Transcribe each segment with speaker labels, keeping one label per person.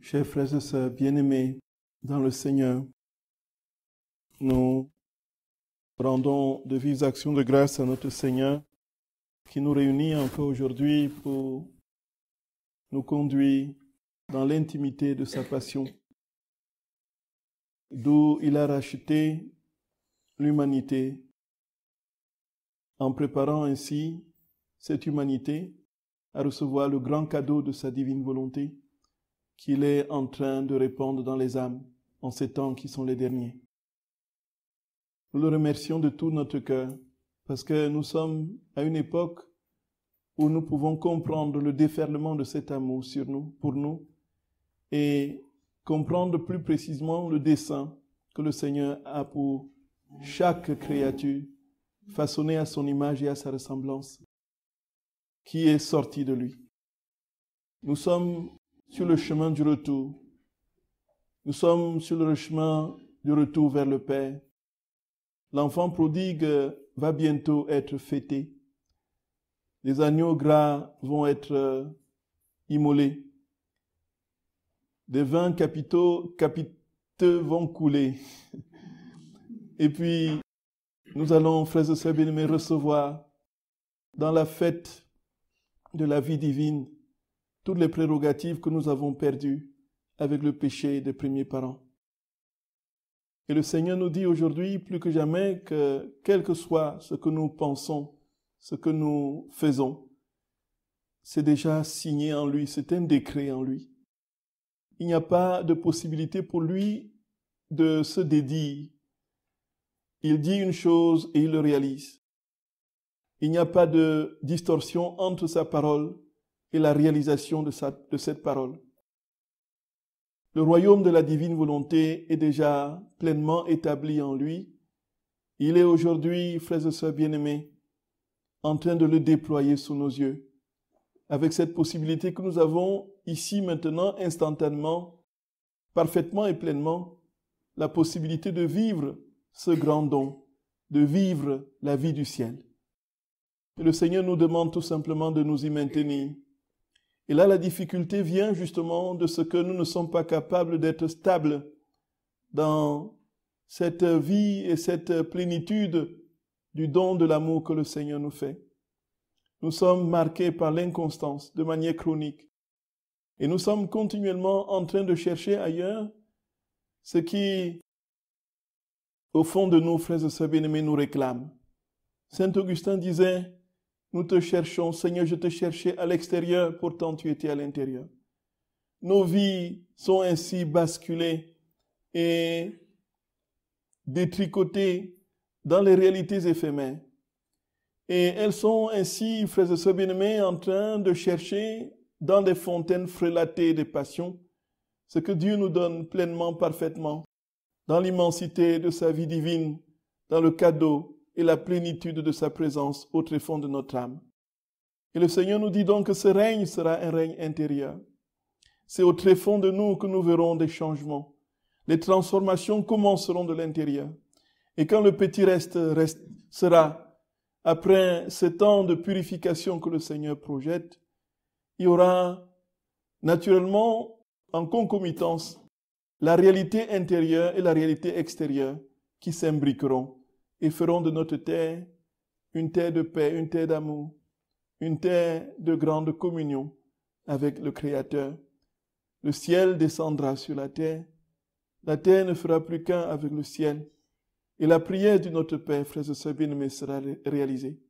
Speaker 1: Chers frères et sœurs bien-aimés dans le Seigneur, nous rendons de vives actions de grâce à notre Seigneur qui nous réunit encore aujourd'hui pour nous conduire dans l'intimité de sa passion, d'où il a racheté l'humanité en préparant ainsi cette humanité à recevoir le grand cadeau de sa divine volonté qu'il est en train de répandre dans les âmes en ces temps qui sont les derniers. Nous le remercions de tout notre cœur parce que nous sommes à une époque où nous pouvons comprendre le déferlement de cet amour sur nous, pour nous, et comprendre plus précisément le dessein que le Seigneur a pour chaque créature façonnée à son image et à sa ressemblance, qui est sortie de lui. Nous sommes sur le chemin du retour. Nous sommes sur le chemin du retour vers le Père. L'enfant prodigue va bientôt être fêté. Les agneaux gras vont être immolés. Des vins capiteux vont couler. Et puis, nous allons, frères et sœurs bien-aimés, recevoir dans la fête de la vie divine toutes les prérogatives que nous avons perdues avec le péché des premiers parents. Et le Seigneur nous dit aujourd'hui plus que jamais que quel que soit ce que nous pensons, ce que nous faisons, c'est déjà signé en lui, c'est un décret en lui. Il n'y a pas de possibilité pour lui de se dédire. Il dit une chose et il le réalise. Il n'y a pas de distorsion entre sa parole et la réalisation de cette parole. Le royaume de la divine volonté est déjà pleinement établi en lui. Il est aujourd'hui, frères et sœurs bien-aimés, en train de le déployer sous nos yeux, avec cette possibilité que nous avons ici maintenant, instantanément, parfaitement et pleinement, la possibilité de vivre ce grand don, de vivre la vie du ciel. Et le Seigneur nous demande tout simplement de nous y maintenir. Et là, la difficulté vient justement de ce que nous ne sommes pas capables d'être stables dans cette vie et cette plénitude du don de l'amour que le Seigneur nous fait. Nous sommes marqués par l'inconstance de manière chronique. Et nous sommes continuellement en train de chercher ailleurs ce qui, au fond de nous, frères et sœurs bien-aimés, nous réclame. Saint Augustin disait: nous te cherchons, Seigneur, je te cherchais à l'extérieur, pourtant tu étais à l'intérieur. Nos vies sont ainsi basculées et détricotées dans les réalités éphémères. Et elles sont ainsi, frères et sœurs bien-aimés, en train de chercher dans des fontaines frelatées des passions ce que Dieu nous donne pleinement, parfaitement, dans l'immensité de sa vie divine, dans le cadeau et la plénitude de sa présence au tréfonds de notre âme. Et le Seigneur nous dit donc que ce règne sera un règne intérieur. C'est au tréfonds de nous que nous verrons des changements. Les transformations commenceront de l'intérieur. Et quand le petit reste sera, après ce temps de purification que le Seigneur projette, il y aura naturellement, en concomitance, la réalité intérieure et la réalité extérieure qui s'imbriqueront et feront de notre terre une terre de paix, une terre d'amour, une terre de grande communion avec le Créateur. Le ciel descendra sur la terre ne fera plus qu'un avec le ciel, et la prière de notre Père, frères et sœurs bien-aimés, sera réalisée.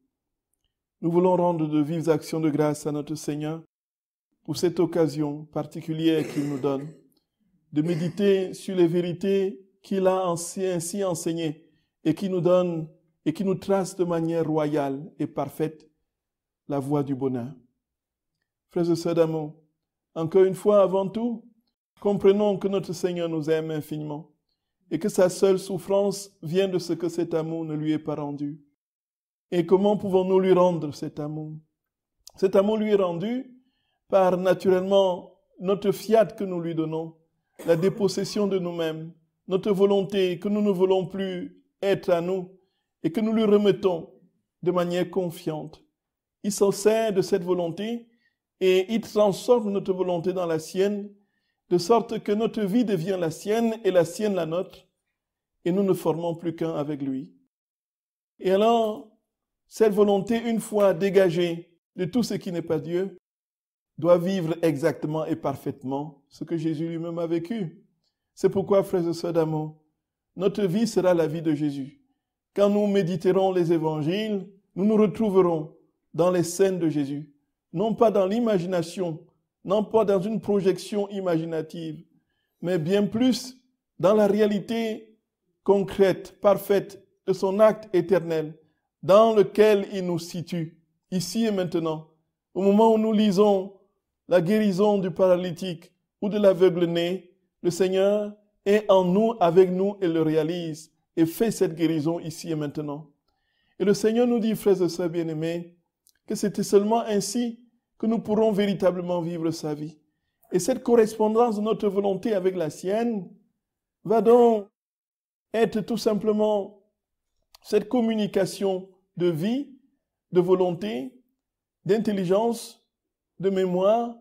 Speaker 1: Nous voulons rendre de vives actions de grâce à notre Seigneur pour cette occasion particulière qu'il nous donne, de méditer sur les vérités qu'il a ainsi enseignées, et qui nous donne et qui nous trace de manière royale et parfaite la voie du bonheur. Frères et sœurs d'amour, encore une fois, avant tout, comprenons que notre Seigneur nous aime infiniment et que sa seule souffrance vient de ce que cet amour ne lui est pas rendu. Et comment pouvons-nous lui rendre cet amour? Cet amour lui est rendu par, naturellement, notre fiat que nous lui donnons, la dépossession de nous-mêmes, notre volonté que nous ne voulons plus être à nous et que nous lui remettons de manière confiante. Il s'en sert de cette volonté et il transforme notre volonté dans la sienne de sorte que notre vie devient la sienne et la sienne la nôtre, et nous ne formons plus qu'un avec lui. Et alors, cette volonté, une fois dégagée de tout ce qui n'est pas Dieu, doit vivre exactement et parfaitement ce que Jésus lui-même a vécu. C'est pourquoi, frères et sœurs d'amour, notre vie sera la vie de Jésus. Quand nous méditerons les évangiles, nous nous retrouverons dans les scènes de Jésus, non pas dans l'imagination, non pas dans une projection imaginative, mais bien plus dans la réalité concrète, parfaite de son acte éternel, dans lequel il nous situe, ici et maintenant. Au moment où nous lisons la guérison du paralytique ou de l'aveugle-né, le Seigneur est en nous, avec nous, et le réalise, et fait cette guérison ici et maintenant. Et le Seigneur nous dit, frères et sœurs bien-aimés, que c'était seulement ainsi que nous pourrons véritablement vivre sa vie. Et cette correspondance de notre volonté avec la sienne va donc être tout simplement cette communication de vie, de volonté, d'intelligence, de mémoire,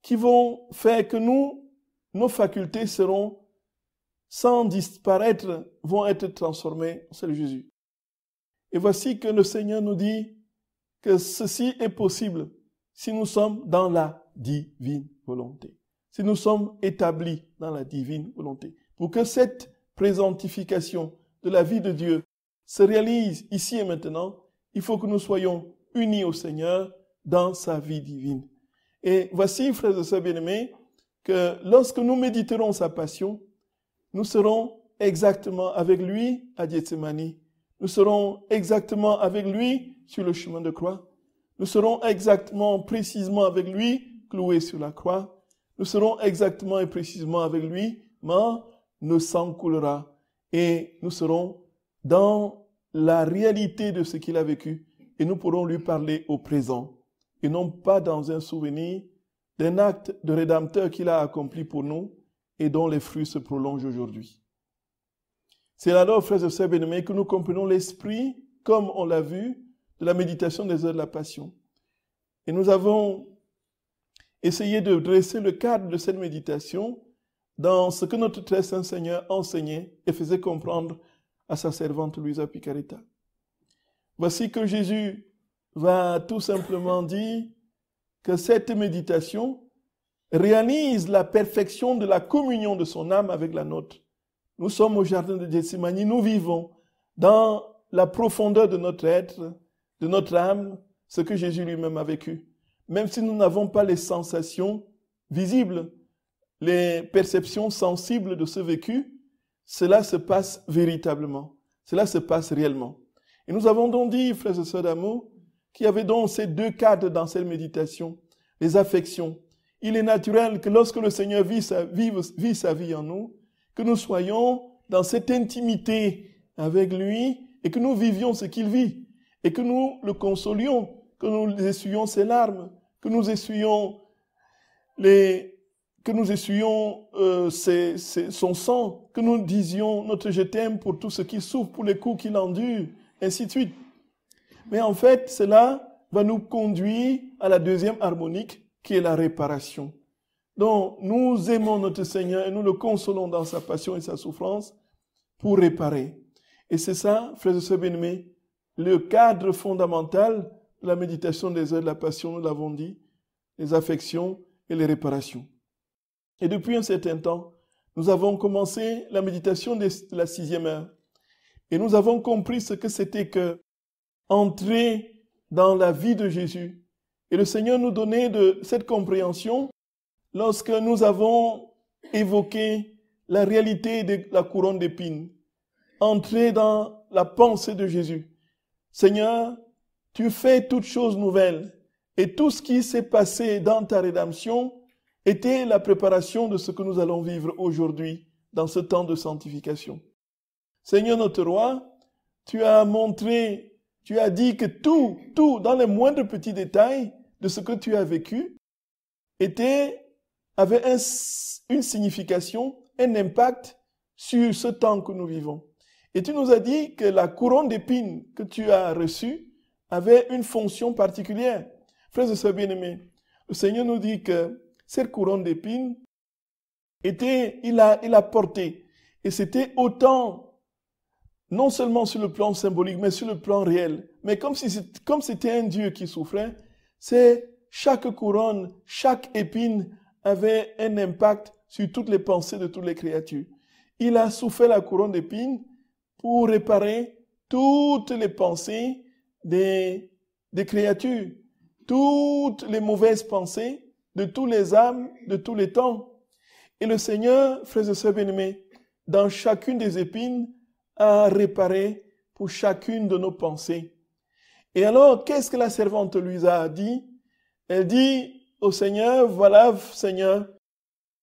Speaker 1: qui vont faire que nos facultés seront, sans disparaître, vont être transformées en celle de Jésus. Et voici que le Seigneur nous dit que ceci est possible si nous sommes dans la divine volonté, si nous sommes établis dans la divine volonté. Pour que cette présentification de la vie de Dieu se réalise ici et maintenant, il faut que nous soyons unis au Seigneur dans sa vie divine. Et voici, frères et sœurs bien-aimés, que lorsque nous méditerons sa passion, nous serons exactement avec lui à Gethsémani. Nous serons exactement avec lui sur le chemin de croix. Nous serons exactement, précisément avec lui cloués sur la croix. Nous serons exactement et précisément avec lui, mais ne sang coulera. Et nous serons dans la réalité de ce qu'il a vécu. Et nous pourrons lui parler au présent. Et non pas dans un souvenir d'un acte de rédempteur qu'il a accompli pour nous et dont les fruits se prolongent aujourd'hui. C'est alors, frères et sœurs bien-aimés, que nous comprenons l'esprit, comme on l'a vu, de la méditation des heures de la Passion. Et nous avons essayé de dresser le cadre de cette méditation dans ce que notre très saint Seigneur enseignait et faisait comprendre à sa servante Luisa Picaretta. Voici que Jésus va tout simplement dire que cette méditation réalise la perfection de la communion de son âme avec la nôtre. Nous sommes au jardin de Gethsémani, nous vivons dans la profondeur de notre être, de notre âme, ce que Jésus lui-même a vécu. Même si nous n'avons pas les sensations visibles, les perceptions sensibles de ce vécu, cela se passe véritablement, cela se passe réellement. Et nous avons donc dit, frères et sœurs d'amour, qu'il y avait donc ces deux cadres dans cette méditation, les affections. Il est naturel que lorsque le Seigneur vit sa vie en nous, que nous soyons dans cette intimité avec lui et que nous vivions ce qu'il vit et que nous le consolions, que nous essuyions ses larmes, que nous essuyions son sang, que nous disions notre je t'aime pour tout ce qu'il souffre, pour les coups qu'il endure, ainsi de suite. Mais en fait, cela va nous conduire à la deuxième harmonique qui est la réparation. Donc, nous aimons notre Seigneur et nous le consolons dans sa passion et sa souffrance pour réparer. Et c'est ça, frères et sœurs bien-aimés, le cadre fondamental de la méditation des heures de la passion, nous l'avons dit, les affections et les réparations. Et depuis un certain temps, nous avons commencé la méditation de la 6e heure. Et nous avons compris ce que c'était que entrer dans la vie de Jésus. Et le Seigneur nous donnait de cette compréhension lorsque nous avons évoqué la réalité de la couronne d'épines. Entrer dans la pensée de Jésus. Seigneur, tu fais toutes choses nouvelles. Et tout ce qui s'est passé dans ta rédemption était la préparation de ce que nous allons vivre aujourd'hui dans ce temps de sanctification. Seigneur notre roi, tu as montré, tu as dit que tout, dans les moindres petits détails de ce que tu as vécu, avait une signification, un impact sur ce temps que nous vivons. Et tu nous as dit que la couronne d'épines que tu as reçue avait une fonction particulière. Frères et sœurs bien-aimés, le Seigneur nous dit que cette couronne d'épines il a porté. Et c'était autant, non seulement sur le plan symbolique, mais sur le plan réel. Mais comme c'était un Dieu qui souffrait, chaque couronne, chaque épine avait un impact sur toutes les pensées de toutes les créatures. Il a souffert la couronne d'épines pour réparer toutes les pensées des créatures, toutes les mauvaises pensées de tous les âmes, de tous les temps. Et le Seigneur, frères et sœurs bien-aimés, dans chacune des épines, a réparé pour chacune de nos pensées. Et alors, qu'est-ce que la servante lui a dit? Elle dit au Seigneur, voilà, Seigneur,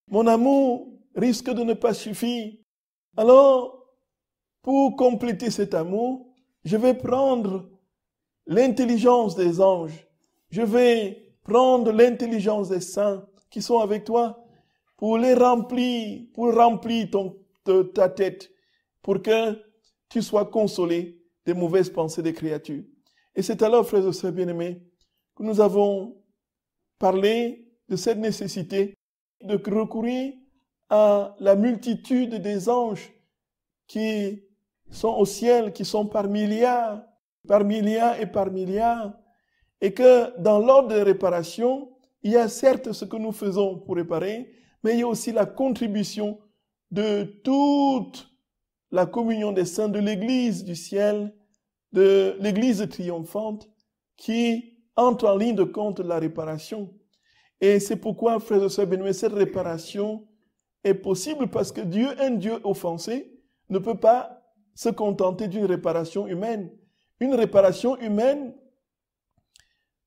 Speaker 1: mon amour risque de ne pas suffire. Alors, pour compléter cet amour, je vais prendre l'intelligence des anges. Je vais prendre l'intelligence des saints qui sont avec toi pour remplir ta tête, pour que tu sois consolé des mauvaises pensées des créatures. Et c'est alors, frères et sœurs bien-aimés, que nous avons parlé de cette nécessité de recourir à la multitude des anges qui sont au ciel, qui sont par milliards et par milliards, et que dans l'ordre de réparation, il y a certes ce que nous faisons pour réparer, mais il y a aussi la contribution de toute la communion des saints de l'Église du ciel, de l'Église triomphante, qui entre en ligne de compte de la réparation. Et c'est pourquoi, frères et sœurs bien-aimés, cette réparation est possible parce que Dieu, un Dieu offensé, ne peut pas se contenter d'une réparation humaine. Une réparation humaine,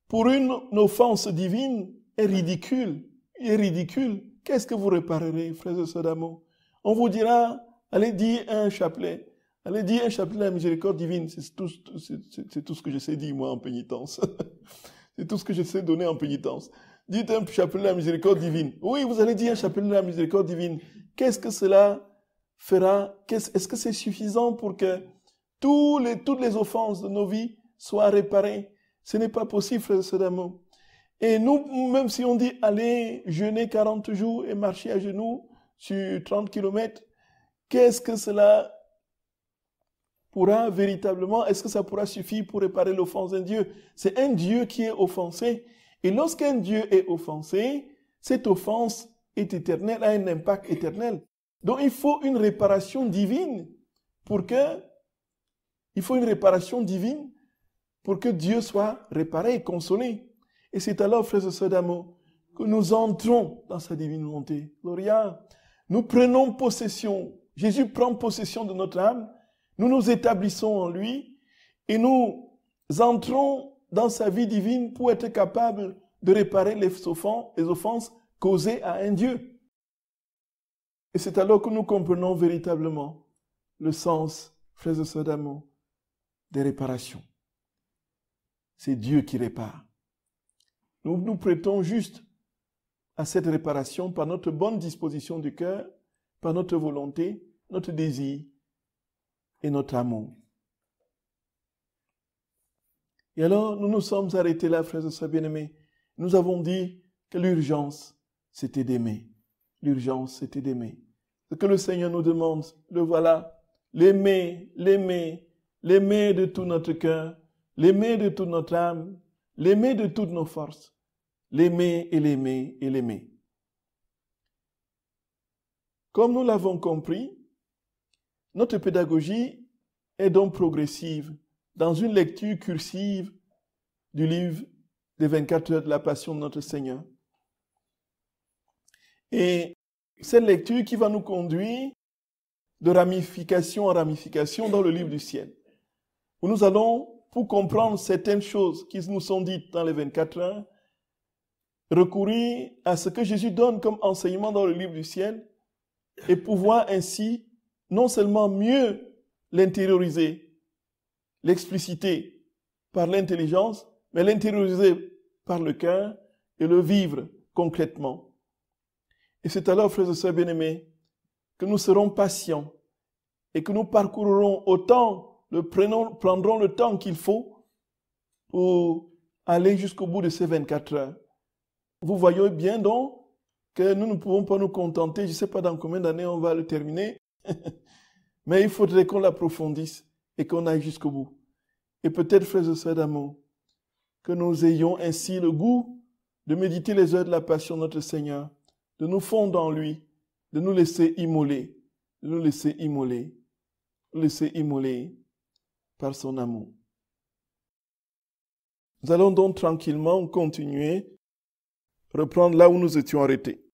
Speaker 1: pour une offense divine, est ridicule. Qu'est-ce que vous réparerez, frères et sœurs d'amour? On vous dira, allez dire un chapelet. Allez dire un chapelet de la miséricorde divine. C'est tout ce que je sais dire, moi, en pénitence. C'est tout ce que je sais donner en pénitence. Dites un chapelet de la miséricorde divine. Oui, vous allez dire un chapelet de la miséricorde divine. Qu'est-ce que cela fera? Est-ce que c'est suffisant pour que toutes les offenses de nos vies soient réparées? Ce n'est pas possible, frères et sœurs d'amour. Et nous, même si on dit aller jeûner 40 jours et marcher à genoux sur 30 kilomètres, qu'est-ce que cela pourra véritablement, est-ce que ça pourra suffire pour réparer l'offense d'un Dieu? C'est un Dieu qui est offensé. Et lorsqu'un Dieu est offensé, cette offense est éternelle, a un impact éternel. Donc il faut une réparation divine pour que Dieu soit réparé et consolé. Et c'est alors, frères et sœurs d'amour, que nous entrons dans sa divine volonté. Gloria, nous prenons possession. Jésus prend possession de notre âme. Nous nous établissons en lui et nous entrons dans sa vie divine pour être capables de réparer les offenses causées à un Dieu. Et c'est alors que nous comprenons véritablement le sens, frères et sœurs d'amour, des réparations. C'est Dieu qui répare. Nous nous prêtons juste à cette réparation par notre bonne disposition du cœur, par notre volonté, notre désir et notre amour. Et alors, nous nous sommes arrêtés là, frères et sœurs bien-aimés. Nous avons dit que l'urgence, c'était d'aimer. L'urgence, c'était d'aimer. Ce que le Seigneur nous demande, le voilà. L'aimer de tout notre cœur, l'aimer de toute notre âme, l'aimer de toutes nos forces. L'aimer et l'aimer et l'aimer. Comme nous l'avons compris, notre pédagogie est donc progressive dans une lecture cursive du livre des 24 heures de la Passion de notre Seigneur. Et cette lecture qui va nous conduire de ramification en ramification dans le livre du ciel, où nous allons, pour comprendre certaines choses qui nous sont dites dans les 24 heures, recourir à ce que Jésus donne comme enseignement dans le livre du ciel et pouvoir ainsi non seulement mieux l'intérioriser, l'expliciter par l'intelligence, mais l'intérioriser par le cœur et le vivre concrètement. Et c'est alors, frères et sœurs bien-aimés, que nous serons patients et que nous parcourrons prendrons le temps qu'il faut pour aller jusqu'au bout de ces 24 heures. Vous voyez bien donc que nous ne pouvons pas nous contenter. Je ne sais pas dans combien d'années on va le terminer, mais il faudrait qu'on l'approfondisse et qu'on aille jusqu'au bout. Et peut-être, frères et sœurs d'amour, que nous ayons ainsi le goût de méditer les heures de la passion de notre Seigneur, de nous fondre en lui, de nous laisser immoler, de nous laisser immoler, par son amour. Nous allons donc tranquillement continuer, reprendre là où nous étions arrêtés.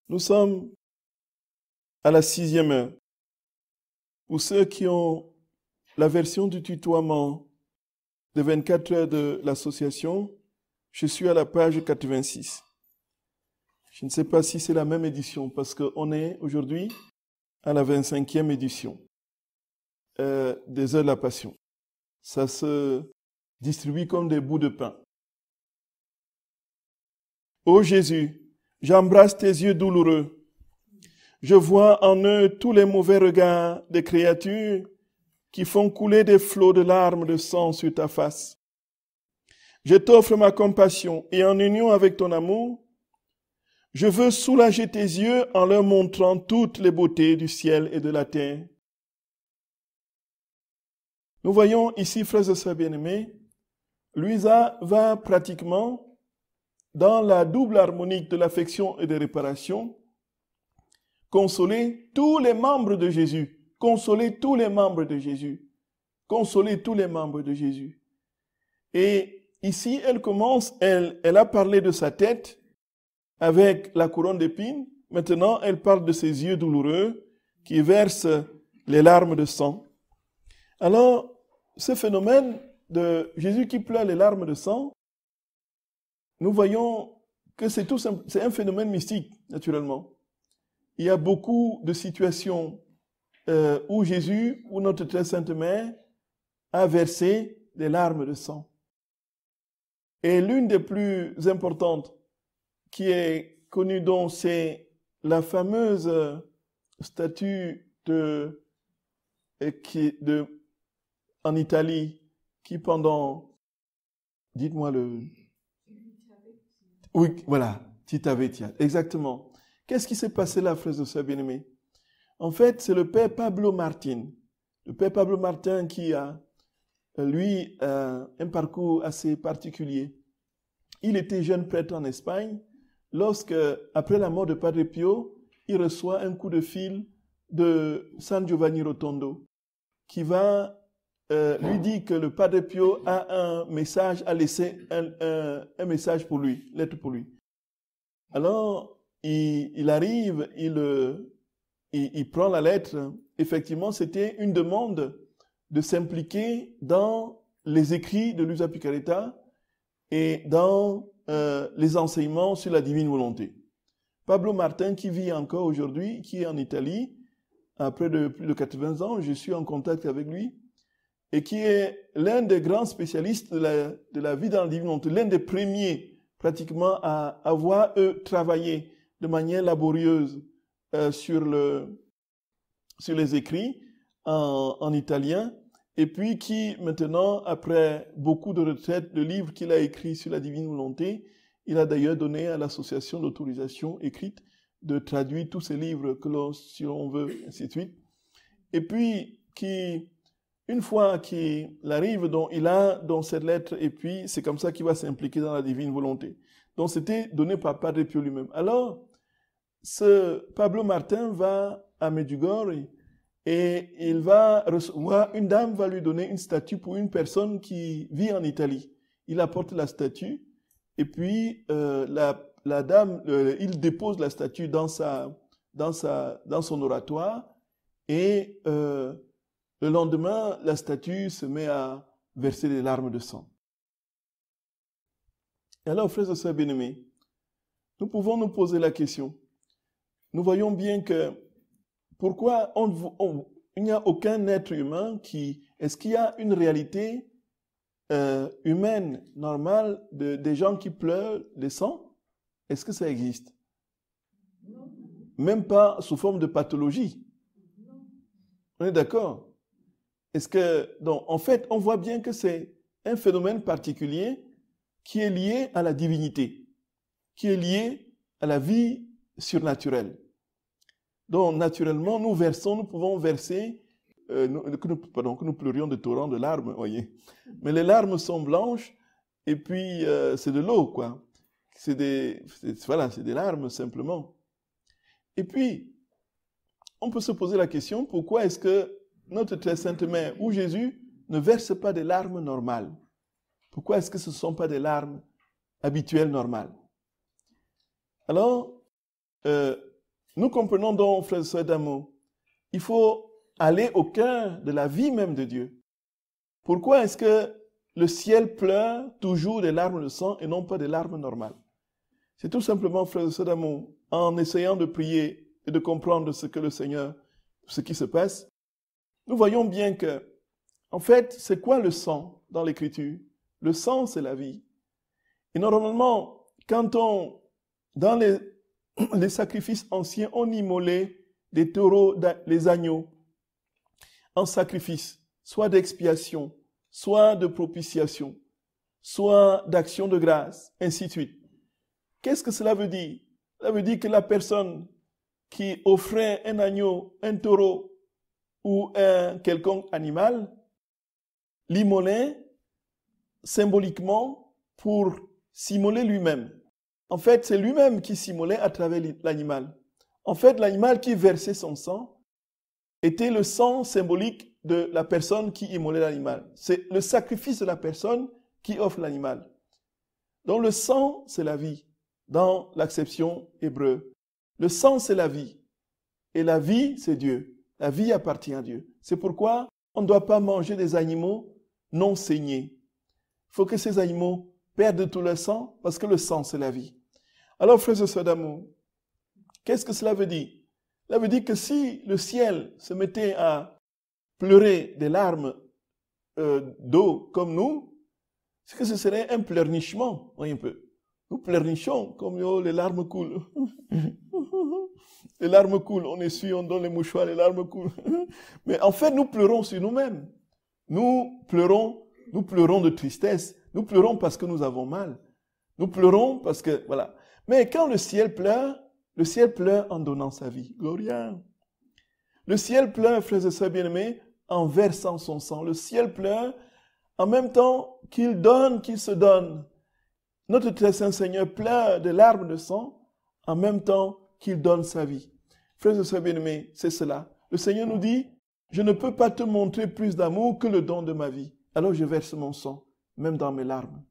Speaker 1: Nous sommes à la 6e heure. Pour ceux qui ont la version du tutoiement de 24 heures de l'association, je suis à la page 86. Je ne sais pas si c'est la même édition, parce qu'on est aujourd'hui à la 25e édition des heures de la passion. Ça se distribue comme des bouts de pain. Ô Jésus, j'embrasse tes yeux douloureux. Je vois en eux tous les mauvais regards des créatures qui font couler des flots de larmes de sang sur ta face. Je t'offre ma compassion et en union avec ton amour, je veux soulager tes yeux en leur montrant toutes les beautés du ciel et de la terre. Nous voyons ici, frères et sœurs bien-aimés, Louisa va pratiquement dans la double harmonique de l'affection et de réparation, consoler tous les membres de Jésus, consoler tous les membres de Jésus, consoler tous les membres de Jésus. Et ici, elle commence, elle a parlé de sa tête avec la couronne d'épines. Maintenant, elle parle de ses yeux douloureux qui versent les larmes de sang. Alors, ce phénomène de Jésus qui pleure les larmes de sang, nous voyons que c'est un phénomène mystique, naturellement. Il y a beaucoup de situations où Jésus, ou notre très sainte mère, a versé des larmes de sang. Et l'une des plus importantes qui est connue donc, c'est la fameuse statue en Italie qui pendant, dites-moi le... Oui, voilà, Tita Vetia, exactement. Qu'est-ce qui s'est passé là, frères et sœurs bien-aimés? En fait, c'est le père Pablo Martin. Le père Pablo Martin qui a, lui, un parcours assez particulier. Il était jeune prêtre en Espagne lorsque, après la mort de Padre Pio, il reçoit un coup de fil de San Giovanni Rotondo qui va lui dire que le Padre Pio a un message à laisser, un message pour lui, lettre pour lui. Alors, il arrive, il prend la lettre. Effectivement, c'était une demande de s'impliquer dans les écrits de Luisa Picaretta et dans les enseignements sur la divine volonté. Pablo Martin, qui vit encore aujourd'hui, qui est en Italie, après plus de 80 ans, je suis en contact avec lui, et qui est l'un des grands spécialistes de la vie dans la divine volonté, l'un des premiers pratiquement à avoir travaillé de manière laborieuse sur les écrits en italien, et puis qui maintenant, après beaucoup de retraites, de livres qu'il a écrits sur la divine volonté, il a d'ailleurs donné à l'association d'autorisation écrite de traduire tous ces livres si on veut, ainsi de suite. Et puis, une fois qu'il arrive, donc, il a dans cette lettre, et puis c'est comme ça qu'il va s'impliquer dans la divine volonté. Donc c'était donné par Padre Pio lui-même. Alors, ce Pablo Martin va à Medjugorje et il va recevoir, une dame va lui donner une statue pour une personne qui vit en Italie. Il apporte la statue et puis la dame, il dépose la statue dans son oratoire et le lendemain, la statue se met à verser des larmes de sang. Et alors, frères et sœurs bien-aimés, nous pouvons nous poser la question. Nous voyons bien que pourquoi il n'y a aucun être humain est-ce qu'il y a une réalité humaine, normale, des gens qui pleurent des sangs? Est-ce que ça existe? Même pas sous forme de pathologie. On est d'accord? Donc, en fait, on voit bien que c'est un phénomène particulier qui est lié à la divinité, qui est lié à la vie surnaturel. Donc, naturellement, nous pouvons verser, que nous pleurions de torrents de larmes, voyez. Mais les larmes sont blanches, et puis c'est de l'eau, quoi. C'est des larmes, simplement. Et puis, on peut se poser la question, pourquoi est-ce que notre très sainte mère ou Jésus ne verse pas des larmes normales? Pourquoi est-ce que ce ne sont pas des larmes habituelles, normales? Alors, nous comprenons donc, frères et sœurs d'amour, il faut aller au cœur de la vie même de Dieu. Pourquoi est-ce que le ciel pleure toujours des larmes de sang et non pas des larmes normales? C'est tout simplement, frères et sœurs d'amour, en essayant de prier et de comprendre ce que le Seigneur, ce qui se passe, nous voyons bien que, en fait, c'est quoi le sang dans l'Écriture? Le sang, c'est la vie. Et normalement, dans les sacrifices anciens, on immolait des taureaux, les agneaux, en sacrifice, soit d'expiation, soit de propitiation, soit d'action de grâce, ainsi de suite. Qu'est-ce que cela veut dire? Cela veut dire que la personne qui offrait un agneau, un taureau ou un quelconque animal, l'immolait symboliquement pour s'immoler lui-même. En fait, c'est lui-même qui s'immolait à travers l'animal. En fait, l'animal qui versait son sang était le sang symbolique de la personne qui immolait l'animal. C'est le sacrifice de la personne qui offre l'animal. Donc le sang, c'est la vie, dans l'acception hébreu. Le sang, c'est la vie. Et la vie, c'est Dieu. La vie appartient à Dieu. C'est pourquoi on ne doit pas manger des animaux non saignés. Il faut que ces animaux perdent tout leur sang, parce que le sang, c'est la vie. Alors, frères et sœurs d'amour, qu'est-ce que cela veut dire? Cela veut dire que si le ciel se mettait à pleurer des larmes d'eau comme nous, c'est que ce serait un pleurnichement, voyez un peu. Nous pleurnichons comme les larmes coulent. Les larmes coulent, on essuie, on donne les mouchoirs, les larmes coulent. Mais en fait, nous pleurons sur nous-mêmes. Nous pleurons de tristesse. Nous pleurons parce que nous avons mal. Nous pleurons parce que, voilà. Mais quand le ciel pleure en donnant sa vie. Gloria. Le ciel pleure, frères et sœurs bien-aimés, en versant son sang. Le ciel pleure en même temps qu'il donne, qu'il se donne. Notre très saint Seigneur pleure des larmes de sang en même temps qu'il donne sa vie. Frères et sœurs bien-aimés, c'est cela. Le Seigneur nous dit, je ne peux pas te montrer plus d'amour que le don de ma vie. Alors je verse mon sang, même dans mes larmes.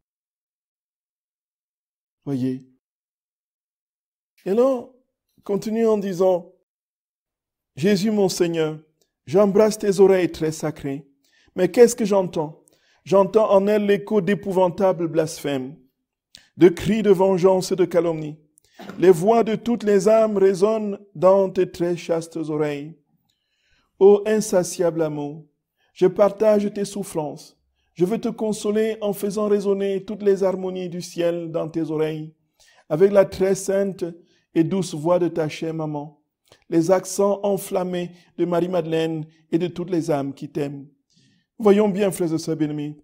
Speaker 1: Voyez. Et alors, continue en disant, Jésus mon Seigneur, j'embrasse tes oreilles très sacrées. Mais qu'est-ce que j'entends? J'entends en elles l'écho d'épouvantables blasphèmes, de cris de vengeance et de calomnie. Les voix de toutes les âmes résonnent dans tes très chastes oreilles. Ô insatiable amour, je partage tes souffrances. Je veux te consoler en faisant résonner toutes les harmonies du ciel dans tes oreilles, avec la très sainte et douce voix de ta chère maman, les accents enflammés de Marie-Madeleine et de toutes les âmes qui t'aiment. Voyons bien, frères et sœurs bien-aimés,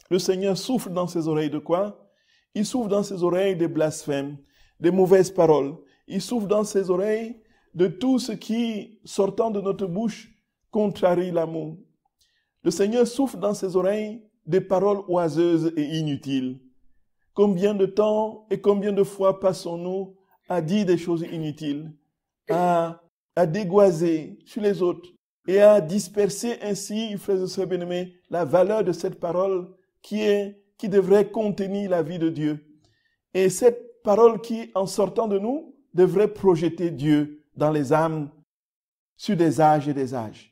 Speaker 1: le Seigneur souffle dans ses oreilles de quoi? Il souffle dans ses oreilles des blasphèmes, des mauvaises paroles. Il souffle dans ses oreilles de tout ce qui, sortant de notre bouche, contrarie l'amour. Le Seigneur souffle dans ses oreilles des paroles oiseuses et inutiles. Combien de temps et combien de fois passons-nous à dire des choses inutiles, à dégoiser sur les autres et à disperser ainsi, frères et sœurs bien-aimés, la valeur de cette parole qui devrait contenir la vie de Dieu. Et cette parole qui, en sortant de nous, devrait projeter Dieu dans les âmes sur des âges et des âges.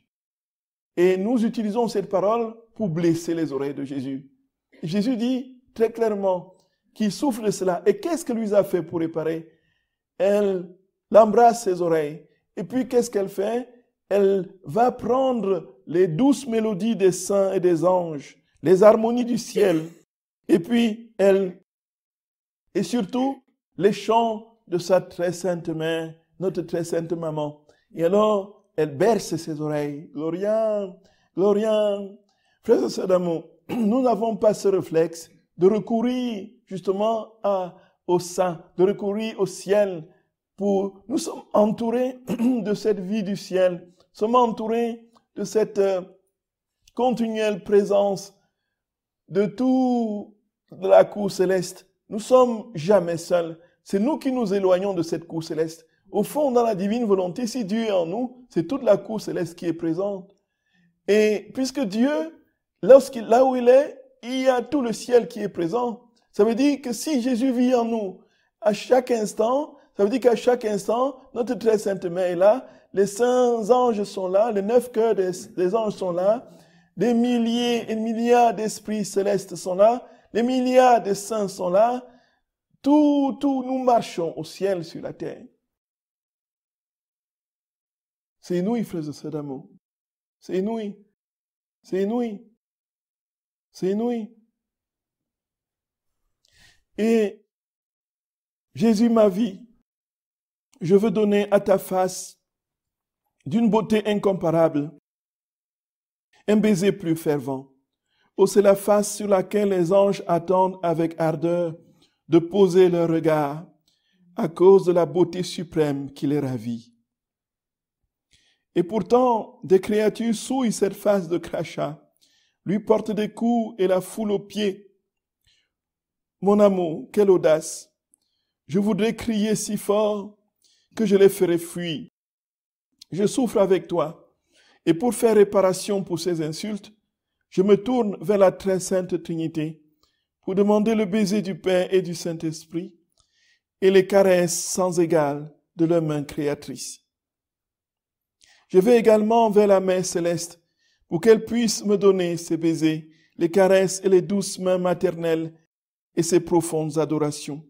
Speaker 1: Et nous utilisons cette parole pour blesser les oreilles de Jésus. Jésus dit très clairement qu'il souffre de cela. Et qu'est-ce que lui a fait pour réparer? Elle embrasse ses oreilles. Et puis qu'est-ce qu'elle fait? Elle va prendre les douces mélodies des saints et des anges, les harmonies du ciel. Et puis et surtout les chants de sa très sainte mère, notre très sainte maman. Et alors, elle berce ses oreilles. Gloria, Gloria. Frères et sœurs d'amour, nous n'avons pas ce réflexe de recourir justement au sein, de recourir au ciel nous sommes entourés de cette vie du ciel, nous sommes entourés de cette continuelle présence de la cour céleste. Nous sommes jamais seuls. C'est nous qui nous éloignons de cette cour céleste. Au fond, dans la divine volonté, si Dieu est en nous, c'est toute la cour céleste qui est présente. Et puisque Dieu, là où il est, il y a tout le ciel qui est présent. Ça veut dire que si Jésus vit en nous, à chaque instant, ça veut dire qu'à chaque instant, notre très sainte mère est là, les saints anges sont là, les 9 cœurs des anges sont là, des milliers et milliards d'esprits célestes sont là, les milliards de saints sont là, tout, nous marchons au ciel, sur la terre. C'est inouï, frères et sœurs d'amour. C'est inouï. C'est inouï. C'est inouï. Et Jésus, ma vie, je veux donner à ta face d'une beauté incomparable un baiser plus fervent. Oh, c'est la face sur laquelle les anges attendent avec ardeur de poser leur regard à cause de la beauté suprême qui les ravit. Et pourtant, des créatures souillent cette face de crachat, lui portent des coups et la foulent aux pieds. Mon amour, quelle audace! Je voudrais crier si fort que je les ferais fuir. Je souffre avec toi, et pour faire réparation pour ces insultes, je me tourne vers la très sainte Trinité pour demander le baiser du Père et du Saint-Esprit et les caresses sans égale de leurs mains créatrices. Je vais également vers la Mère céleste pour qu'elle puisse me donner ses baisers, les caresses et les douces mains maternelles et ses profondes adorations.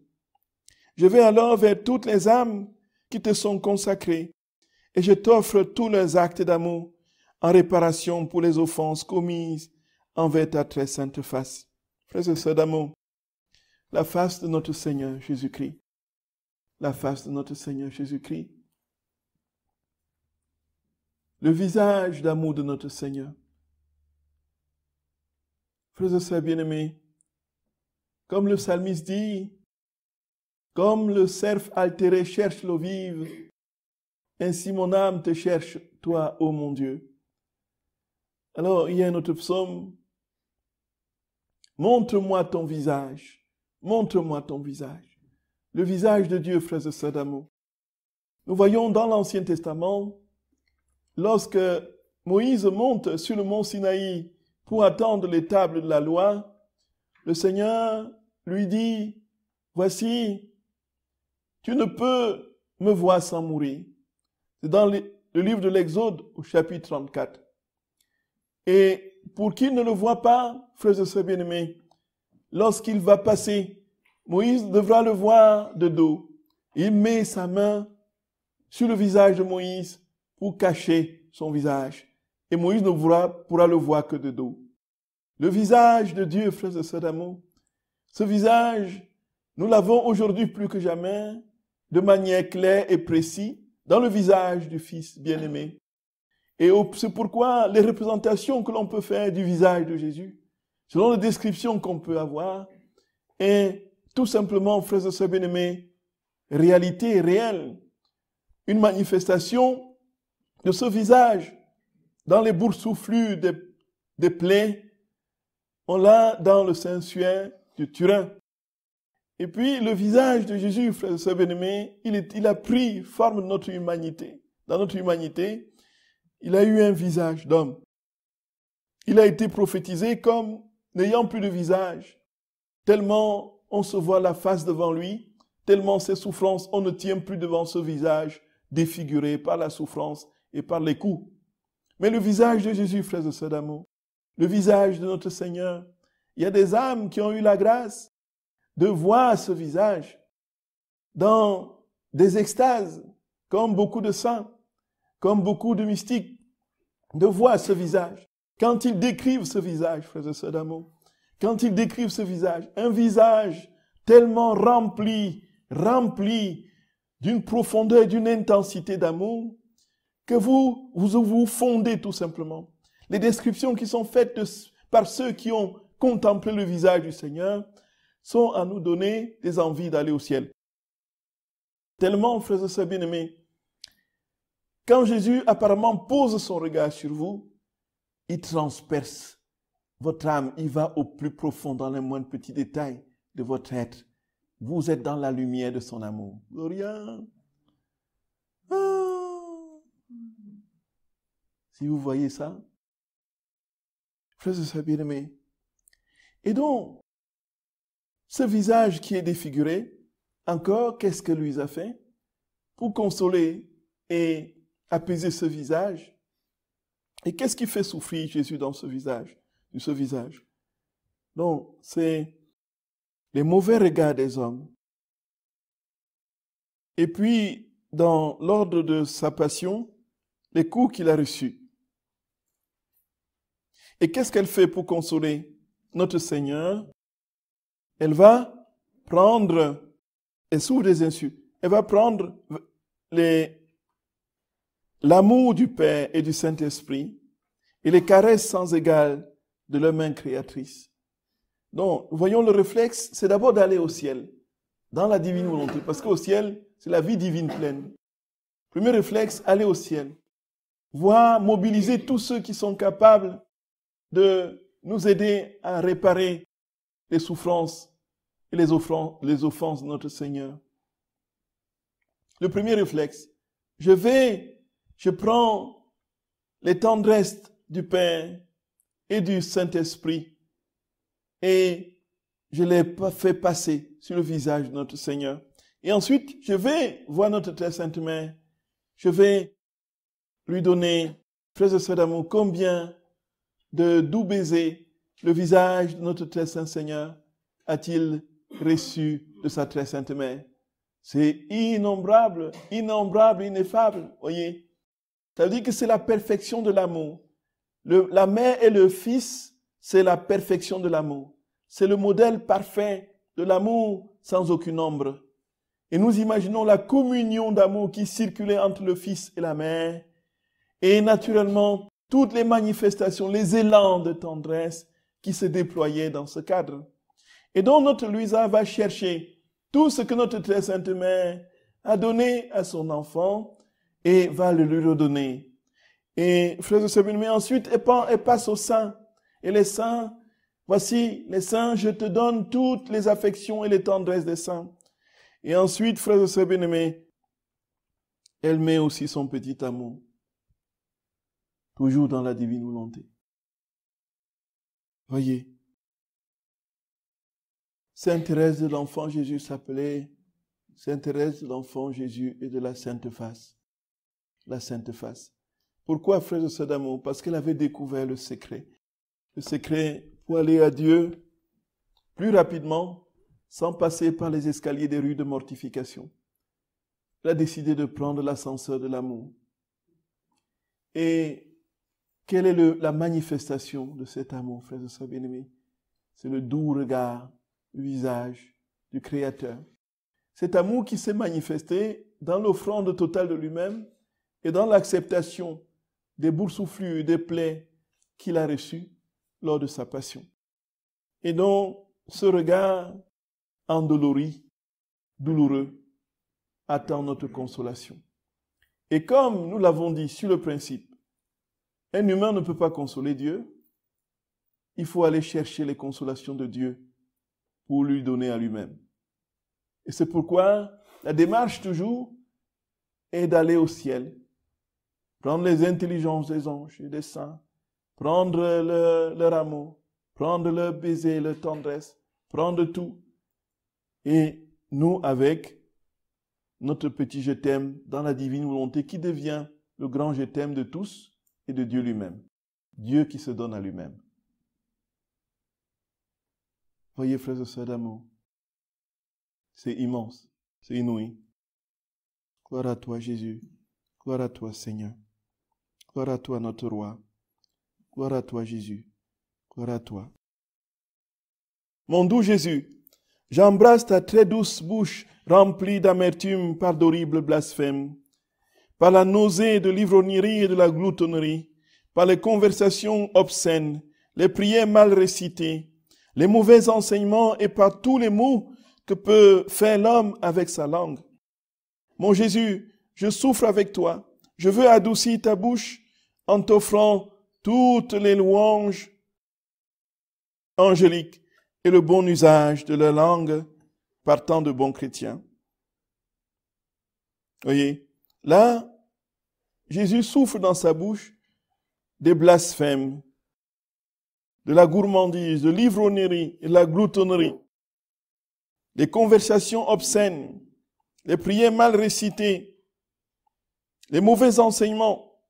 Speaker 1: Je vais alors vers toutes les âmes qui te sont consacrées et je t'offre tous leurs actes d'amour en réparation pour les offenses commises envers ta très sainte face. Frères et sœurs d'amour, la face de notre Seigneur Jésus-Christ, la face de notre Seigneur Jésus-Christ, le visage d'amour de notre Seigneur. Frères et sœurs bien-aimés, comme le psalmiste dit, comme le cerf altéré cherche l'eau vive, ainsi mon âme te cherche, toi, ô mon Dieu. Alors, il y a un autre psaume. Montre-moi ton visage. Montre-moi ton visage. Le visage de Dieu, frères et sœurs d'amour. Nous voyons dans l'Ancien Testament, lorsque Moïse monte sur le mont Sinaï pour attendre les tables de la loi, le Seigneur lui dit, voici, tu ne peux me voir sans mourir. C'est dans le livre de l'Exode au chapitre 34. Et pour qu'il ne le voie pas, frères et sœurs bien-aimés, lorsqu'il va passer, Moïse devra le voir de dos. Il met sa main sur le visage de Moïse pour cacher son visage. Et Moïse ne pourra le voir que de dos. Le visage de Dieu, frères et sœurs d'amour, ce visage, nous l'avons aujourd'hui plus que jamais, de manière claire et précise, dans le visage du Fils bien-aimé. Et c'est pourquoi les représentations que l'on peut faire du visage de Jésus, selon les descriptions qu'on peut avoir, est tout simplement, frères et sœurs bien-aimés, réalité réelle, une manifestation de ce visage dans les boursouflures des plaies. On l'a dans le Saint-Suaire de Turin. Et puis le visage de Jésus, frères et sœurs bien-aimés, il a pris forme de notre humanité. Dans notre humanité, il a eu un visage d'homme. Il a été prophétisé comme n'ayant plus de visage, tellement on se voit la face devant lui, tellement ses souffrances, on ne tient plus devant ce visage défiguré par la souffrance et par les coups. Mais le visage de Jésus, frères et sœurs d'amour, le visage de notre Seigneur, il y a des âmes qui ont eu la grâce de voir ce visage dans des extases, comme beaucoup de saints, comme beaucoup de mystiques, de voir ce visage. Quand ils décrivent ce visage, frères et sœurs d'amour, quand ils décrivent ce visage, un visage tellement rempli d'une profondeur, d'une intensité d'amour, que vous fondez tout simplement. Les descriptions qui sont faites par ceux qui ont contemplé le visage du Seigneur sont à nous donner des envies d'aller au ciel. Tellement, frères et sœurs bien-aimés, quand Jésus apparemment pose son regard sur vous, il transperce votre âme, il va au plus profond, dans les moindres petits détails de votre être. Vous êtes dans la lumière de son amour. Gloria. Ah. Si vous voyez ça, frères et sœurs bien-aimés. Et donc, ce visage qui est défiguré, encore, qu'est-ce que lui a fait? Pour consoler et apaiser ce visage. Et qu'est-ce qui fait souffrir Jésus dans ce visage? Donc, c'est les mauvais regards des hommes. Et puis, dans l'ordre de sa passion, les coups qu'il a reçus. Et qu'est-ce qu'elle fait pour consoler notre Seigneur? Elle va prendre, elle souffre des insultes, elle va prendre l'amour du Père et du Saint-Esprit et les caresses sans égale de leur main créatrice. Donc, voyons le réflexe, c'est d'abord d'aller au ciel, dans la divine volonté, parce qu'au ciel, c'est la vie divine pleine. Premier réflexe, aller au ciel. Voir, mobiliser tous ceux qui sont capables de nous aider à réparer les souffrances et les offenses de notre Seigneur. Le premier réflexe, je prends les tendresses du Père et du Saint-Esprit et je les fais passer sur le visage de notre Seigneur. Et ensuite, je vais voir notre très sainte mère. Je vais lui donner, frères et sœurs d'amour, combien de doux baisers le visage de notre très saint Seigneur a-t-il reçu de sa très sainte mère. C'est innombrable, ineffable, voyez. Ça veut dire que c'est la perfection de l'amour. La mère et le fils, c'est la perfection de l'amour. C'est le modèle parfait de l'amour sans aucune ombre. Et nous imaginons la communion d'amour qui circulait entre le fils et la mère. Et naturellement, toutes les manifestations, les élans de tendresse qui se déployaient dans ce cadre. Et donc notre Louisa va chercher tout ce que notre très sainte mère a donné à son enfant et va le lui redonner. Et frères et sœurs bien-aimés, ensuite elle passe aux saints. Et les saints, voici les saints, je te donne toutes les affections et les tendresses des saints. Et ensuite, frères et sœurs bien-aimés, elle met aussi son petit amour, toujours dans la divine volonté. Voyez, Sainte Thérèse de l'Enfant Jésus s'appelait Sainte Thérèse de l'Enfant Jésus et de la Sainte Face. La Sainte Face. Pourquoi, frères et sœurs d'amour? Parce qu'elle avait découvert le secret. Le secret pour aller à Dieu plus rapidement, sans passer par les escaliers des rues de mortification. Elle a décidé de prendre l'ascenseur de l'amour. Et quelle est la manifestation de cet amour, frères et sœurs bien-aimés? C'est le doux regard, le visage du Créateur. Cet amour qui s'est manifesté dans l'offrande totale de lui-même et dans l'acceptation des boursouflures et des plaies qu'il a reçues lors de sa passion. Et donc, ce regard endolori, douloureux, attend notre consolation. Et comme nous l'avons dit sur le principe, un humain ne peut pas consoler Dieu, il faut aller chercher les consolations de Dieu pour lui donner à lui-même. Et c'est pourquoi la démarche toujours est d'aller au ciel, prendre les intelligences des anges et des saints, prendre leur amour, prendre leur baiser, leur tendresse, prendre tout. Et nous, avec notre petit je t'aime dans la divine volonté qui devient le grand je t'aime de tous et de Dieu lui-même. Dieu qui se donne à lui-même. Voyez, frères et sœurs d'amour, c'est immense, c'est inouï. Gloire à toi, Jésus. Gloire à toi, Seigneur. Gloire à toi, notre roi. Gloire à toi, Jésus. Gloire à toi. Mon doux Jésus, j'embrasse ta très douce bouche remplie d'amertume par d'horribles blasphèmes, par la nausée de l'ivrognerie et de la gloutonnerie, par les conversations obscènes, les prières mal récitées, les mauvais enseignements et par tous les maux que peut faire l'homme avec sa langue. Mon Jésus, je souffre avec toi. Je veux adoucir ta bouche en t'offrant toutes les louanges angéliques et le bon usage de la langue partant de bons chrétiens. Voyez, là, Jésus souffre dans sa bouche des blasphèmes, de la gourmandise, de l'ivrognerie et de la gloutonnerie, des conversations obscènes, les prières mal récitées, les mauvais enseignements.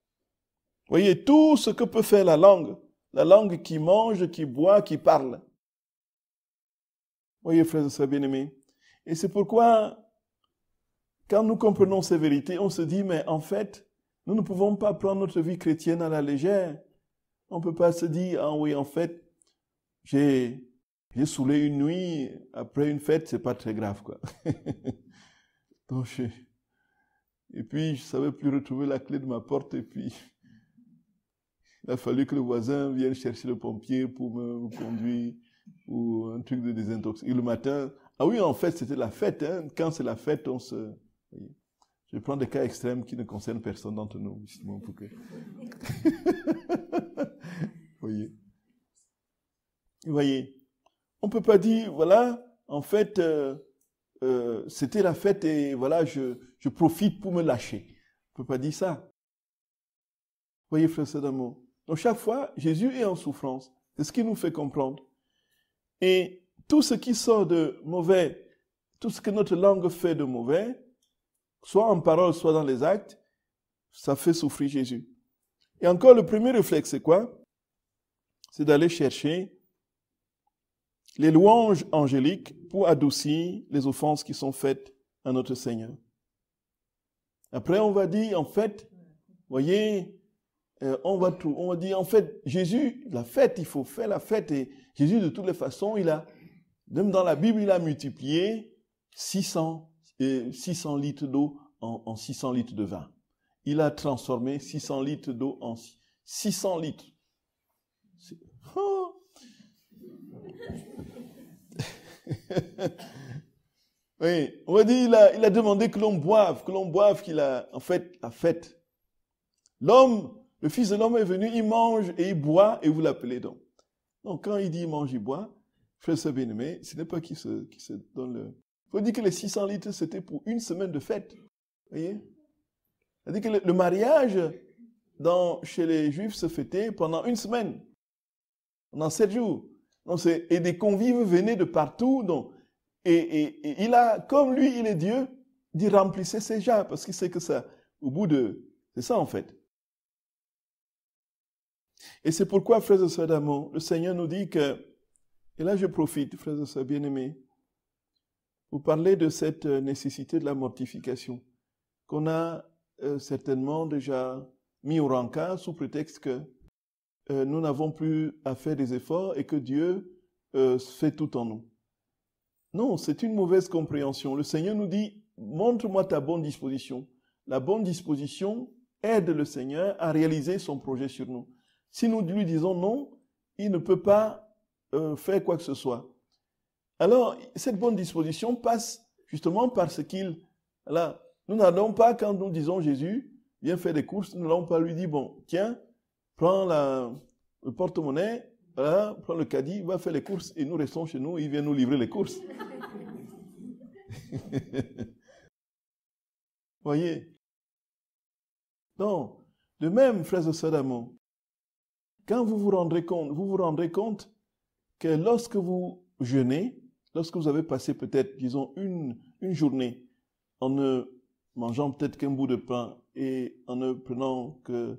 Speaker 1: Voyez, tout ce que peut faire la langue qui mange, qui boit, qui parle. Voyez, frères et sœurs bien-aimés. Et c'est pourquoi, quand nous comprenons ces vérités, on se dit, mais en fait, nous ne pouvons pas prendre notre vie chrétienne à la légère. On ne peut pas se dire, ah oui, en fait, j'ai saoulé une nuit, après une fête, c'est pas très grave, quoi. Donc, et puis, je ne savais plus retrouver la clé de ma porte, et puis, il a fallu que le voisin vienne chercher le pompier pour me conduire, ou un truc de désintoxication. Et le matin, ah oui, en fait, c'était la fête, hein. Quand c'est la fête, on se... Je prends des cas extrêmes qui ne concernent personne d'entre nous, justement, pour que... Voyez. Voyez. On ne peut pas dire, voilà, en fait, c'était la fête et voilà, je profite pour me lâcher. On ne peut pas dire ça. Voyez, frères et sœurs d'amour. Donc, chaque fois, Jésus est en souffrance. C'est ce qui nous fait comprendre. Et tout ce qui sort de mauvais, tout ce que notre langue fait de mauvais, soit en parole, soit dans les actes, ça fait souffrir Jésus. Et encore, le premier réflexe, c'est quoi? C'est d'aller chercher les louanges angéliques pour adoucir les offenses qui sont faites à notre Seigneur. Après, on va dire, en fait, voyez, on va dire, en fait, Jésus, la fête, il faut faire la fête. Et Jésus, de toutes les façons, même dans la Bible, il a multiplié 600 litres d'eau en 600 litres de vin. Il a transformé 600 litres d'eau en 600 litres. Oh. Oui, on va dire, il a demandé que l'on boive, qu'il a, en fait, la fête. L'homme, le Fils de l'homme est venu, il mange et il boit, et vous l'appelez donc. Donc, quand il dit il mange, il boit, frère et bien-aimé, ce n'est pas qui se donne le... Il faut dire que les 600 litres, c'était pour une semaine de fête. Vous voyez? C'est-à-dire que le mariage, chez les Juifs, se fêtait pendant une semaine, pendant 7 jours. Donc, et des convives venaient de partout. Donc, et il a, comme lui, il est Dieu, dit remplissez ces jarres, parce qu'il sait que ça, au bout de... C'est ça en fait. Et c'est pourquoi, frères et sœurs d'amour, le Seigneur nous dit que, et là je profite, frères et sœurs bien-aimés, pour parler de cette nécessité de la mortification, qu'on a certainement déjà mis au rencard sous prétexte que nous n'avons plus à faire des efforts et que Dieu fait tout en nous. Non, c'est une mauvaise compréhension. Le Seigneur nous dit, montre-moi ta bonne disposition. La bonne disposition aide le Seigneur à réaliser son projet sur nous. Si nous lui disons non, il ne peut pas faire quoi que ce soit. Alors, cette bonne disposition passe justement par ce qu'il... Là, nous n'allons pas, quand nous disons Jésus, viens faire des courses, nous n'allons pas lui dire, bon, tiens, prends le porte-monnaie, voilà, prends le caddie, va faire les courses et nous restons chez nous, il vient nous livrer les courses. Voyez? Non. De même, frères et sœurs d'amour, quand vous vous rendrez compte que lorsque vous jeûnez, lorsque vous avez passé peut-être, disons, une journée en ne mangeant peut-être qu'un bout de pain et en ne prenant que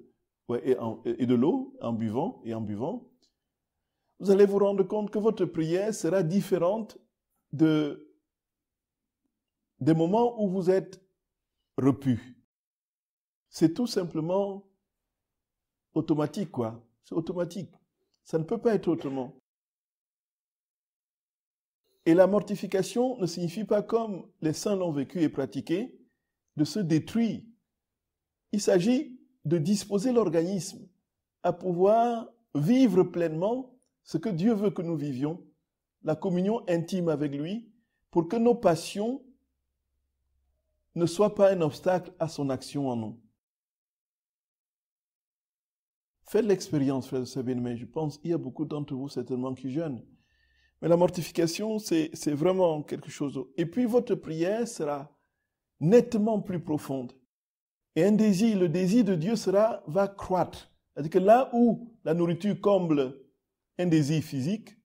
Speaker 1: et de l'eau, en buvant, vous allez vous rendre compte que votre prière sera différente des moments où vous êtes repu. C'est tout simplement automatique, quoi. C'est automatique. Ça ne peut pas être autrement. Et la mortification ne signifie pas, comme les saints l'ont vécu et pratiqué, de se détruire. Il s'agit de disposer l'organisme à pouvoir vivre pleinement ce que Dieu veut que nous vivions, la communion intime avec lui, pour que nos passions ne soit pas un obstacle à son action en nous. Faites l'expérience, frères et sœurs bien-aimés. Je pense qu'il y a beaucoup d'entre vous certainement qui jeûnent. Mais la mortification, c'est vraiment quelque chose d'autre. Et puis votre prière sera nettement plus profonde. Et un désir, le désir de Dieu va croître. C'est-à-dire que là où la nourriture comble un désir physique,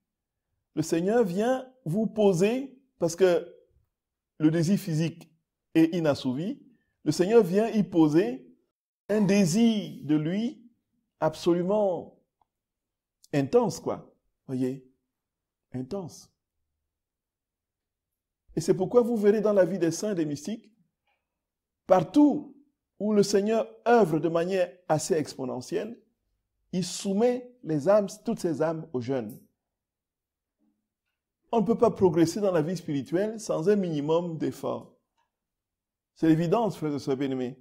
Speaker 1: le Seigneur vient vous poser, parce que le désir physique est inassouvi, le Seigneur vient y poser un désir de lui absolument intense, quoi. Voyez, intense. Et c'est pourquoi vous verrez dans la vie des saints et des mystiques, partout où le Seigneur œuvre de manière assez exponentielle, il soumet les âmes, toutes ces âmes au jeûne. On ne peut pas progresser dans la vie spirituelle sans un minimum d'effort. C'est l'évidence, frères et sœurs bien-aimés.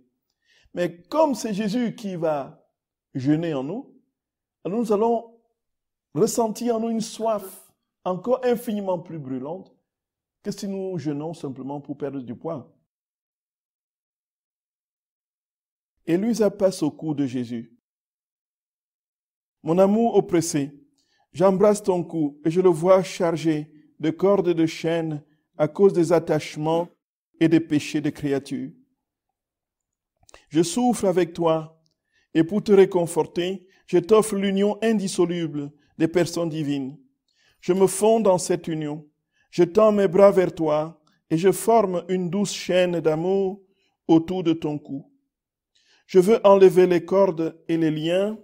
Speaker 1: Mais comme c'est Jésus qui va jeûner en nous, alors nous allons ressentir en nous une soif encore infiniment plus brûlante que si nous jeûnons simplement pour perdre du poids. Et Louisa passe au cou de Jésus. Mon amour oppressé, j'embrasse ton cou et je le vois chargé de cordes et de chaînes à cause des attachements et des péchés des créatures. Je souffre avec toi et pour te réconforter, je t'offre l'union indissoluble des personnes divines. Je me fonds dans cette union, je tends mes bras vers toi et je forme une douce chaîne d'amour autour de ton cou. Je veux enlever les cordes et les liens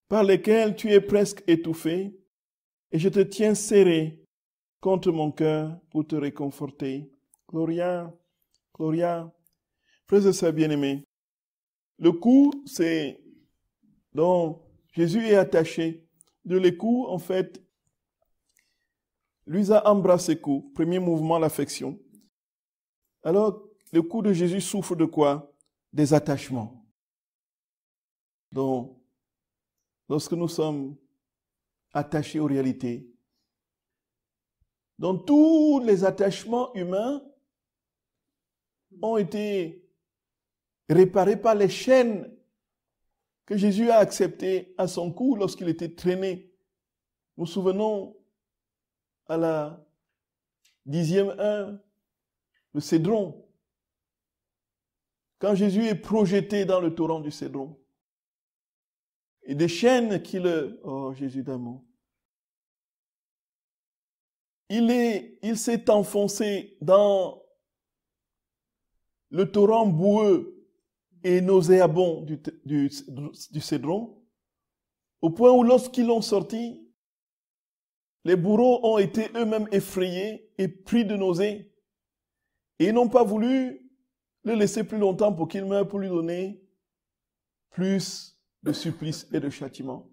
Speaker 1: par lesquels tu es presque étouffé et je te tiens serré contre mon cœur pour te réconforter. Gloria, Gloria. Frères et sœurs bien-aimés, le cou, c'est dont Jésus est attaché. De l'écou, en fait, Louisa embrasse ses coups. Premier mouvement, l'affection. Alors, le cou de Jésus souffre de quoi? Des attachements. Donc, lorsque nous sommes attachés aux réalités, donc tous les attachements humains ont été réparés par les chaînes que Jésus a acceptées à son cou lorsqu'il était traîné. Nous nous souvenons à la 10e heure, le Cédron, quand Jésus est projeté dans le torrent du Cédron, et des chaînes qui le... Oh, Jésus d'amour. Il s'est enfoncé dans le torrent boueux et nauséabond du Cédron, au point où lorsqu'ils l'ont sorti, les bourreaux ont été eux-mêmes effrayés et pris de nausée. Et ils n'ont pas voulu le laisser plus longtemps pour qu'il meure, pour lui donner plus de supplices et de châtiments.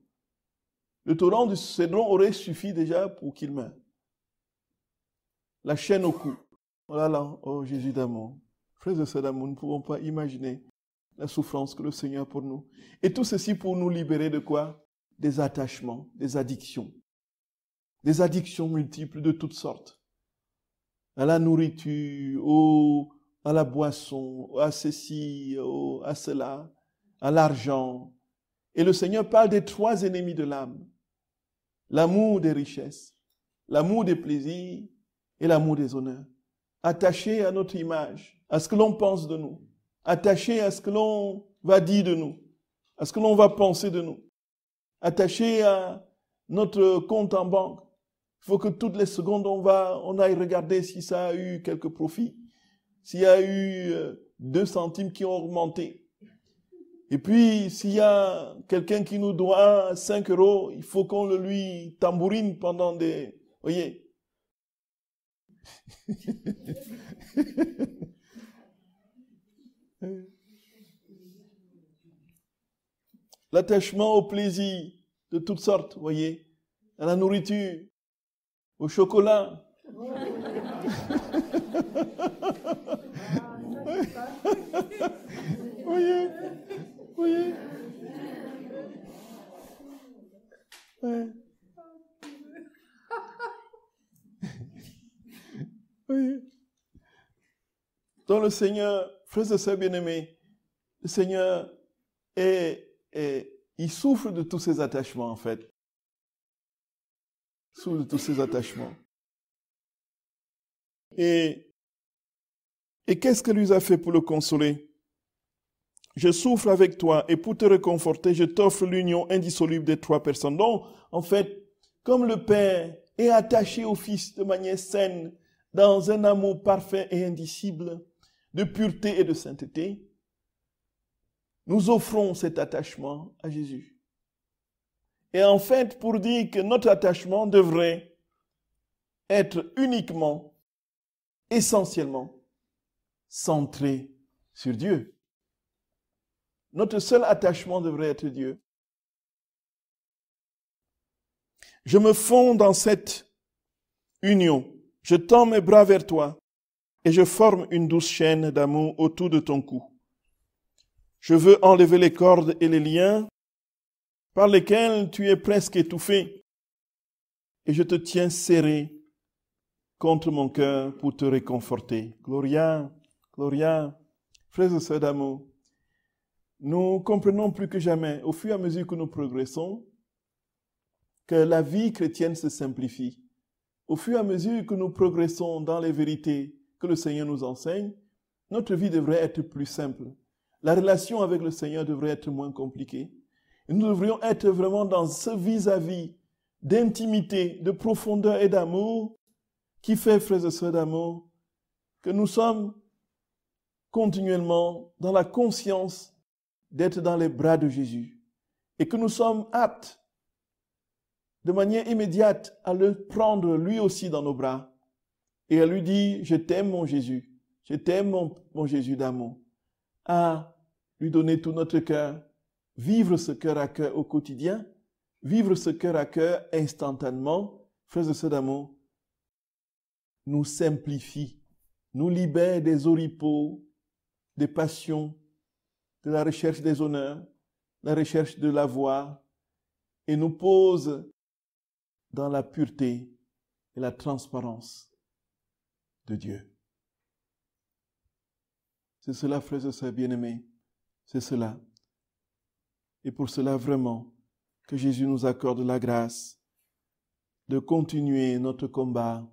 Speaker 1: Le torrent du Cédron aurait suffi déjà pour qu'il meure. La chaîne au cou. Oh là là, oh Jésus d'amour. Frères et sœurs d'amour, nous ne pouvons pas imaginer la souffrance que le Seigneur a pour nous. Et tout ceci pour nous libérer de quoi? Des attachements, des addictions. Des addictions multiples de toutes sortes. À la nourriture, à la boisson, à ceci, à cela, à l'argent. Et le Seigneur parle des 3 ennemis de l'âme. L'amour des richesses, l'amour des plaisirs et l'amour des honneurs. Attaché à notre image, à ce que l'on pense de nous. Attaché à ce que l'on va dire de nous. À ce que l'on va penser de nous. Attaché à notre compte en banque. Il faut que toutes les secondes, on aille regarder si ça a eu quelques profits. S'il y a eu 2 centimes qui ont augmenté. Et puis, s'il y a quelqu'un qui nous doit 5 €, il faut qu'on le lui tambourine pendant des... Voyez. L'attachement au plaisir de toutes sortes, voyez. À la nourriture, au chocolat. Voyez, voyez. Ouais. Voyez. Donc le Seigneur, frères et sœurs bien-aimés, le Seigneur il souffre de tous ses attachements en fait. Il souffre de tous ses attachements. Et qu'est-ce que lui a fait pour le consoler? Je souffre avec toi et pour te réconforter, je t'offre l'union indissoluble des trois personnes. Donc, en fait, comme le Père est attaché au Fils de manière saine, dans un amour parfait et indicible, de pureté et de sainteté, nous offrons cet attachement à Jésus. Et en fait, pour dire que notre attachement devrait être uniquement, essentiellement, centré sur Dieu. Notre seul attachement devrait être Dieu. Je me fonds dans cette union. Je tends mes bras vers toi et je forme une douce chaîne d'amour autour de ton cou. Je veux enlever les cordes et les liens par lesquels tu es presque étouffé et je te tiens serré contre mon cœur pour te réconforter. Gloria, Gloria, frères et sœurs d'amour, nous comprenons plus que jamais, au fur et à mesure que nous progressons, que la vie chrétienne se simplifie. Au fur et à mesure que nous progressons dans les vérités que le Seigneur nous enseigne, notre vie devrait être plus simple. La relation avec le Seigneur devrait être moins compliquée. Et nous devrions être vraiment dans ce vis-à-vis d'intimité, de profondeur et d'amour qui fait, frères et sœurs d'amour, que nous sommes continuellement dans la conscience d'être dans les bras de Jésus et que nous sommes aptes de manière immédiate à le prendre lui aussi dans nos bras et à lui dire « Je t'aime mon Jésus, je t'aime mon Jésus d'amour », à lui donner tout notre cœur, vivre ce cœur à cœur au quotidien, vivre ce cœur à cœur instantanément, frères et sœurs d'amour, nous simplifie, nous libère des oripeaux, des passions, de la recherche des honneurs, la recherche de la voix, et nous pose dans la pureté et la transparence de Dieu. C'est cela, frères et sœurs bien-aimés, c'est cela. Et pour cela, vraiment, que Jésus nous accorde la grâce de continuer notre combat,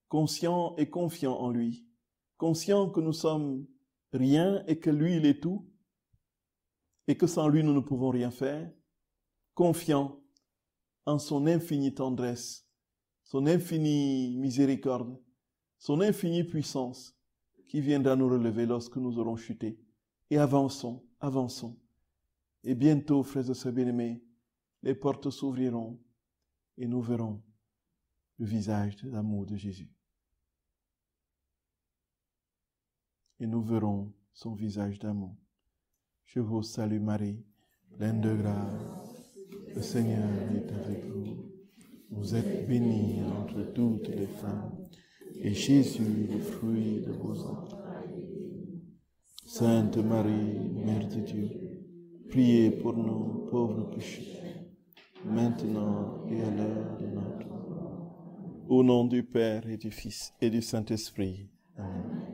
Speaker 1: conscient et confiant en lui, conscient que nous sommes rien et que lui, il est tout, et que sans lui, nous ne pouvons rien faire, confiant en son infinie tendresse, son infinie miséricorde, son infinie puissance qui viendra nous relever lorsque nous aurons chuté. Et avançons, avançons. Et bientôt, frères et sœurs bien-aimés, les portes s'ouvriront et nous verrons le visage de l'amour de Jésus. Et nous verrons son visage d'amour. Je vous salue Marie, pleine de grâce. Le Seigneur est avec vous. Vous êtes bénie entre toutes les femmes. Et Jésus, le fruit de vos entrailles. Sainte Marie, Mère de Dieu, priez pour nous pauvres pécheurs, maintenant et à l'heure de notre mort. Au nom du Père et du Fils et du Saint-Esprit. Amen.